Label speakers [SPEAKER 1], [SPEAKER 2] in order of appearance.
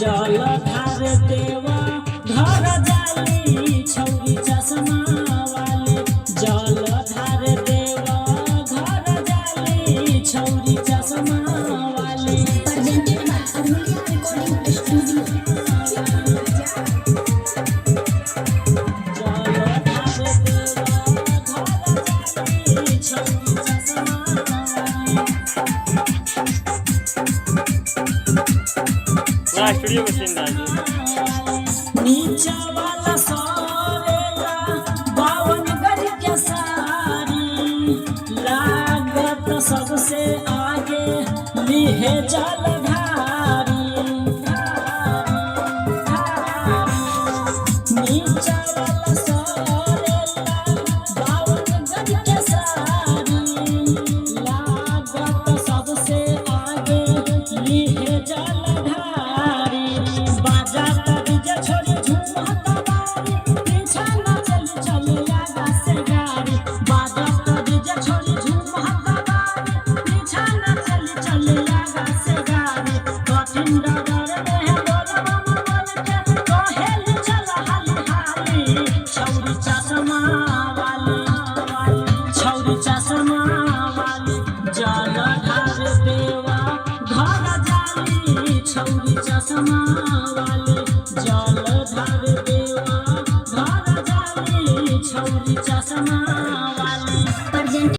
[SPEAKER 1] जलधार देवा घर जाली छौरी चश्मा वाली जलधार देवा घर जाली छौरी चश्मा वाली
[SPEAKER 2] presented by Adhulia Recording Studio.
[SPEAKER 3] Studio में सीन डाल
[SPEAKER 1] नीचा वाला सोरेला बावन गज के सारी लागत सबसे आगे लिहे जलधारी नीचा वाला सोरेला बावन गज के सारी लागत सबसे आगे लिहे जलधारी जलधार देवा घर जाली छौरी चश्मा वाली जलधार देवा घर जाली छौरी चश्मा वाली।